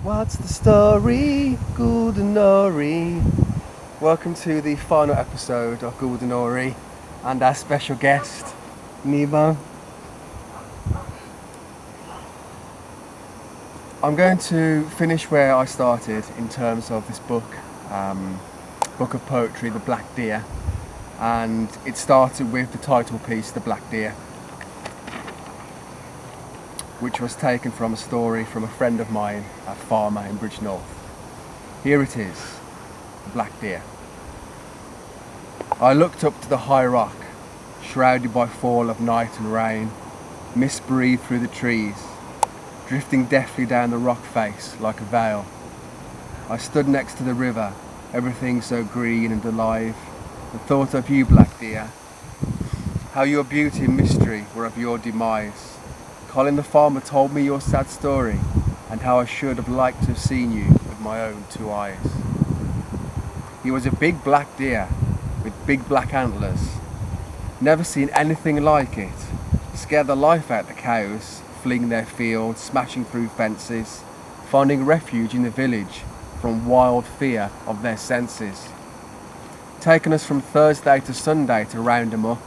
What's the story, Gould and Nori? Welcome to the final episode of Gould and Nori and our special guest, Nemo. I'm going to finish where I started in terms of this book of poetry, The Black Deer, and it started with the title piece, The Black Deer, which was taken from a story from a friend of mine, a farmer in Bridgnorth. Here it is, The Black Deer. I looked up to the high rock, shrouded by fall of night and rain. Mist breathed through the trees, drifting deftly down the rock face like a veil. I stood next to the river, everything so green and alive, and thought of you, Black Deer, how your beauty and mystery were of your demise. Colin the farmer told me your sad story, and how I should have liked to have seen you with my own two eyes. He was a big black deer with big black antlers. Never seen anything like it. Scared the life out the cows, fleeing their fields, smashing through fences, finding refuge in the village from wild fear of their senses. Taking us from Thursday to Sunday to round them up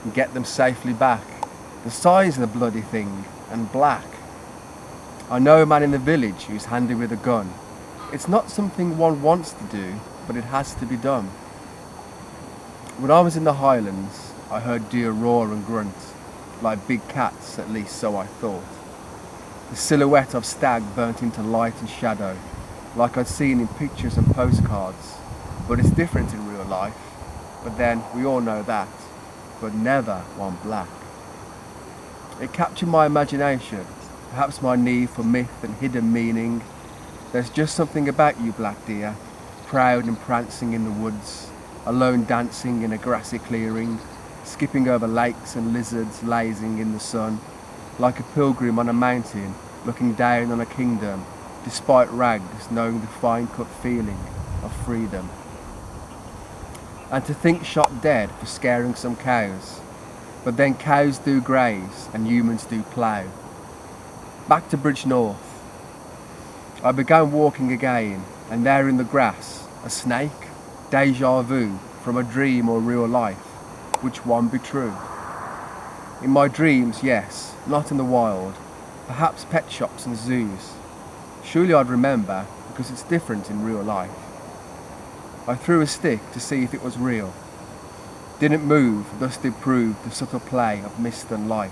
and get them safely back. The size of the bloody thing, and black. I know a man in the village who's handy with a gun. It's not something one wants to do, but it has to be done. When I was in the Highlands, I heard deer roar and grunt, like big cats, at least so I thought. The silhouette of stag burnt into light and shadow, like I'd seen in pictures and postcards. But it's different in real life. But then, we all know that. But never one black. It captured my imagination, perhaps my need for myth and hidden meaning. There's just something about you, Black Deer, proud and prancing in the woods, alone dancing in a grassy clearing, skipping over lakes and lizards lazing in the sun, like a pilgrim on a mountain looking down on a kingdom, despite rags knowing the fine-cut feeling of freedom. And to think shot dead for scaring some cows. But then cows do graze and humans do plough. Back to Bridgnorth. I began walking again, and there in the grass, a snake, déjà vu from a dream or real life. Which one be true? In my dreams, yes, not in the wild, perhaps pet shops and zoos. Surely I'd remember, because it's different in real life. I threw a stick to see if it was real. Didn't move, thus did prove the subtle play of mist and light,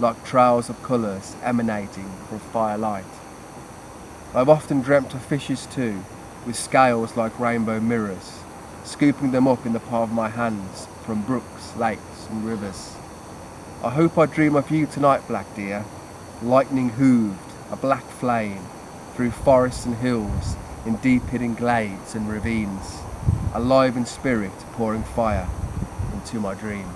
like trails of colours emanating from firelight. I've often dreamt of fishes too, with scales like rainbow mirrors, scooping them up in the palm of my hands from brooks, lakes and rivers. I hope I dream of you tonight, Black Deer, lightning hooved, a black flame, through forests and hills, in deep hidden glades and ravines, alive in spirit pouring fire into my dreams.